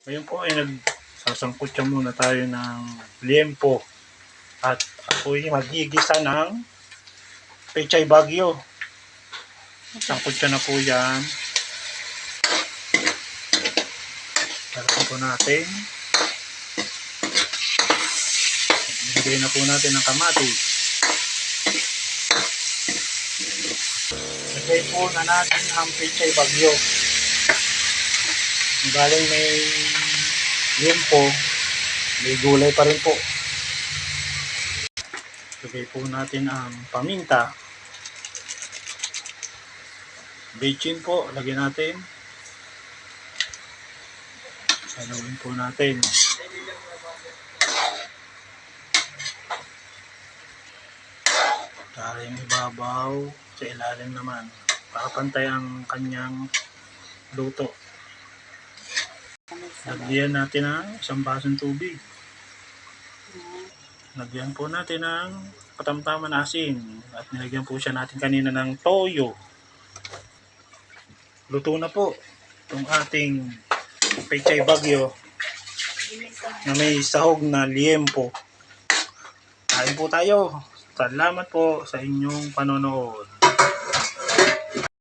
Ngayon po ay nagsasangkutsa muna tayo ng liempo at ako'y magigisa ng pechay bagyo. Sangkutsa na po yan. Talagyan po natin. Ilagay na po natin ang kamatis. Ilagay po na natin ang pechay bagyo. Galing may liempo, may gulay pa rin po. Lagay po natin ang paminta. Bechin po, lagyan natin. Haluin po natin. Para yung ibabaw, sa ilalim naman. Para pantay ang kanyang luto. Lagyan natin ng isang basong tubig. Lagyan po natin ng katamtaman asin. At nilagyan po siya natin kanina ng toyo. Luto na po itong ating pechay bagyo na may sahog na liempo. Kain po tayo. Salamat po sa inyong panonood.